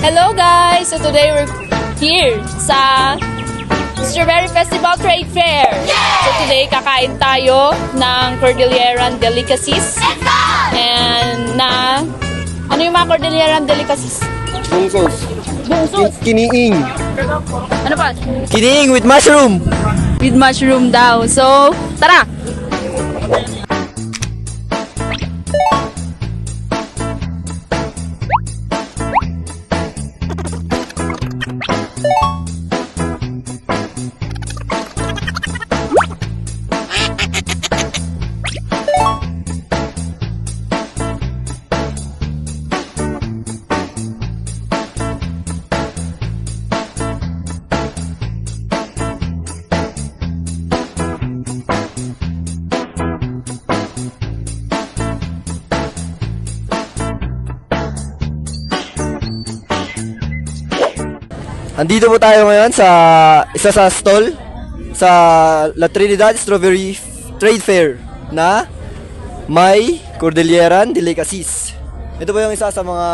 Hello guys! So today we're here sa Strawberry Festival Trade Fair. So today kakain tayo ng Cordilleran Delicacies. And ano yung mga Cordilleran Delicacies? Bungsos. Bungsos. Kiniing. Ano pa? Kiniing with mushroom. With mushroom daw. So, tara! Andito po tayo ngayon sa isa sa stall sa La Trinidad Strawberry Trade Fair na may Cordilleran Delicacies. Ito po yung isa sa mga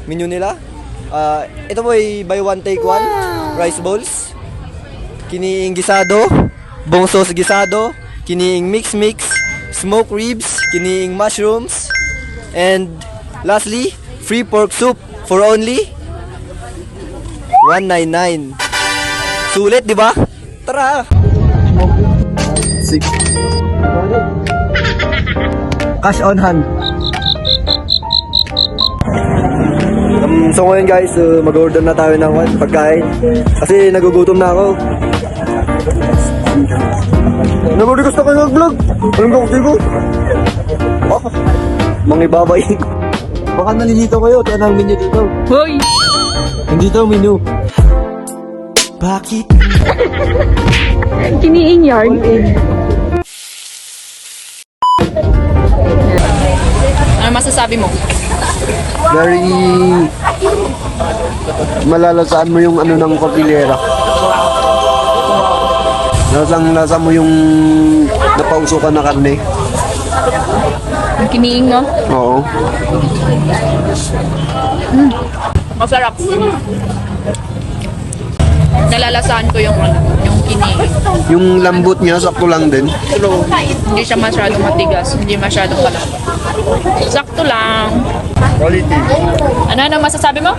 menu nila. Ito po ay buy one take one rice bowls, kiniing gisado, bongsos gisado, kiniing mix, smoked ribs, kiniing mushrooms, and lastly, free pork soup for only $199. Sulit, di ba? Tara! Cash on hand. So ngayon guys, mag-order na tayo ng pagkain. Kasi nagugutom na ako. Nabuli gusto ko mag-vlog. Anong gawin ko? Mangibabay. Baka nalilito kayo. Ito ang menu dito. Hoy! Hindi daw menu. Bakit? Kiniing yarn. Ano masasabi mo? Very malalasaan mo yung ano ng Cordillera. Lasang-lasa mo yung napausukan na karne. Kiniing, no? Oo. Masarap. Nalalasahan ko yung kiniing. Yung lambot niya, sakto lang din. Pero hindi siya masyadong matigas, hindi masyadong kalambot. Sakto lang. Quality. Ano masasabi mo?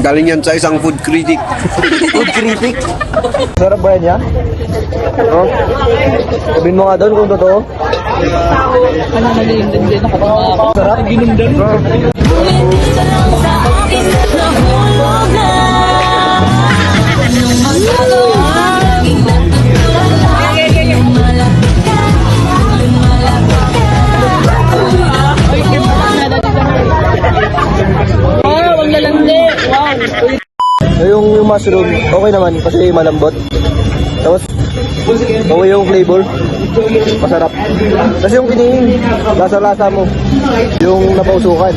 Galing yan sa isang food critic. Food critic? Sarap ba yan? Oh? Sabihin mo nga doon kung totoo. Ano naging din ako? Sarap? Ginundan. Wow, ang lalandi. Wow. Yung mushroom, okay naman kasi malambot. Tapos, okay yung flavor. Masarap. Kasi yung kiniing, lasa-lasa mo. Yung napausukan.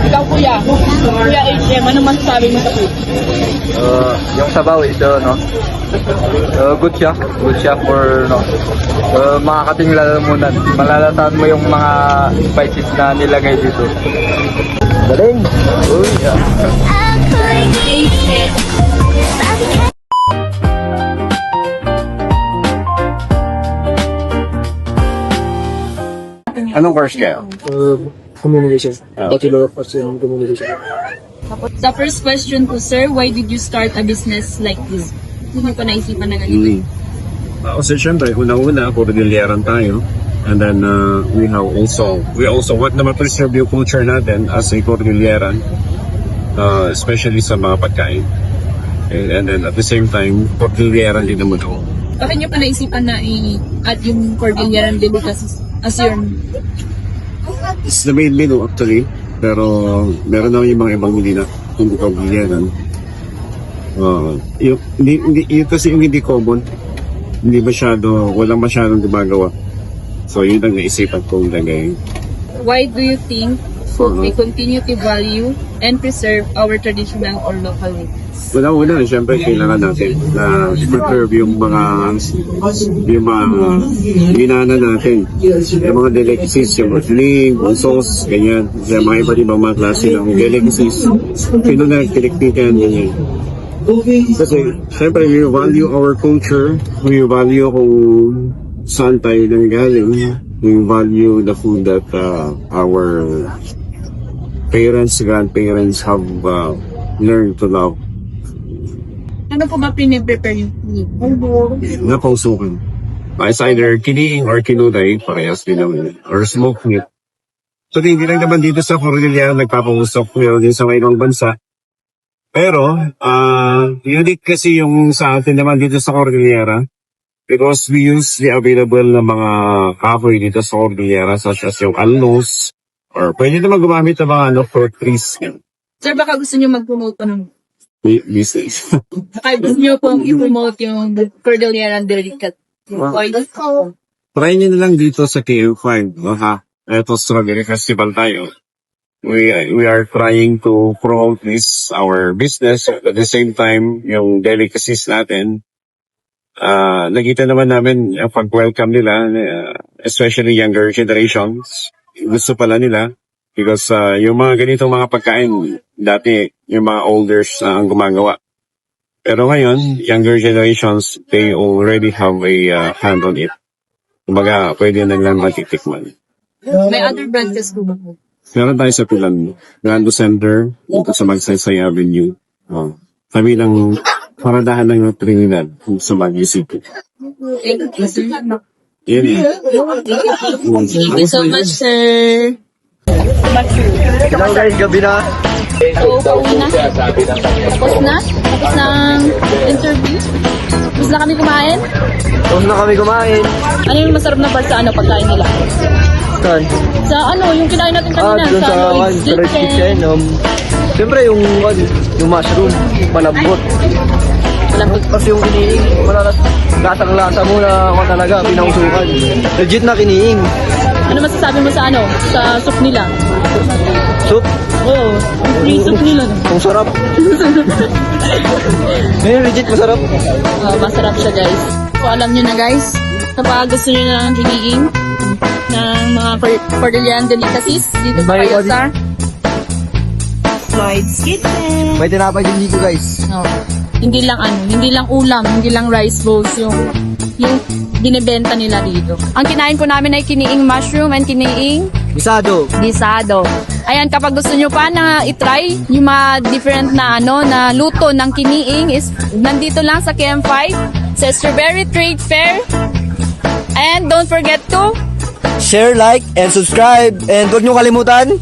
Ikaw kuya, Kuya HM, ano masasabi mo sa food? Yung sabaw ito, no? Good siya. Good siya for, no? Makakating lalamunan. Malalataan mo yung mga spices na nilagay dito. Galing! Uy, Anong course kayo? communication. Bachelor of Arts in Communication. The first question ko, sir, why did you start a business like this? Hindi ko naisipan na ganito. Kasi syempre, unang-una, Cordilleran tayo. And then we also want na ma-preserve yung culture natin as a Cordilleran, especially sa mga pagkain. And then at the same time, Cordilleran din naman ako. Bakit nyo pa naisipan na i-add yung Cordilleran Delicacies as your... It's the main menu actually, pero meron na yung mga ibang hindi na hindi Cordilleran. Yung kasi yung hindi common, walang masyadong gumagawa. So yun ang naisipan kong lagay. Why do you think food, we continue to value and preserve our traditional or local meats. Una-una, siyempre, kailangan natin na preserve yung mga ginana natin. Yung mga delicacies, yung ling, sauce, ganyan. Yung mga iba't ibang mga klase ng delicacies. Pinag-tiniktikan, ganyan. Kasi, siyempre, we value our culture. We value kung saan tayo nanggaling. We value the food that our parents, grandparents have learned to love. Ano po ba piniprepare yung food? Napausukan. It's either kiniing or kinunay, parehas din naman. Or smoked meat. So, hindi lang naman dito sa Cordillera nagpapausok. Meron din sa ibang bansa. Pero, unique kasi yung sa atin naman dito sa Cordillera because we use the available na mga kahoy dito sa Cordillera such as yung alnos or pwede naman gumamit ng mga fruit trees. Sir, baka gusto niyo mag-promote pa ng Business. baka gusto niyo pong i-promote yung Cordilleran Delicacies. Try nyo na lang dito sa KU5. No, ha? Ito Strawberry Festival tayo. We are trying to promote this, our business. At the same time, yung delicacies natin. Nakita naman namin ang pag-welcome nila, especially younger generations. Gusto pala nila. Because yung mga ganitong mga pagkain, dati yung mga elders ang gumagawa. Pero ngayon, younger generations, they already have a hand on it. Kumbaga, pwede na lang matitikman. May other branches po ba? Meron tayo sa Pilan, Grando Center, dito sa Magsaysay Avenue. Sabi ng paradahan ng Trinidad sa Baguio City. Thank you, sir. Yan eh. Thank you so much, sir. Hello guys, gabi na. So, pauwi na. Tapos na? Tapos ng interview? Tapos na kami kumain? Tapos na kami kumain. Ano yung masarap na part sa pagkain nila? Saan? Sa yung kinain natin kanina? Doon sa Lloyd's Lloyd's Kitchen. Siyempre yung mushroom, malambot. Malambot. Kasi yung kiniing, lasang-lasa mo na ako talaga, pinausukan. Legit na kiniing. Ano masasabi mo sa sa soup nila? Soup, Oo, free soup nila. ang sarap. Ngayon, legit masarap. Masarap siya, guys. So, alam nyo na, guys, kapag gusto nyo na ng hiniing ng mga Cordilleran Delicacies dito sa May kayo sa Lloyd's Kitchen. May tinapay din dito guys. No. Hindi lang ulam, hindi lang rice bowls yung binibenta nila dito. Ang kinain ko namin ay kiniing mushroom and kiniing Bisado. gisado. Ayan, kapag gusto nyo pa na itry yung mga different na na luto ng kiniing is nandito lang sa KM5 sa Strawberry Trade Fair. And don't forget to Share, like, and subscribe. And huwag nyo kalimutan,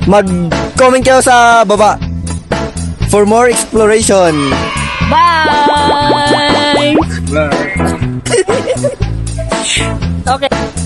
mag-comment kayo sa baba for more exploration. bye! Okay.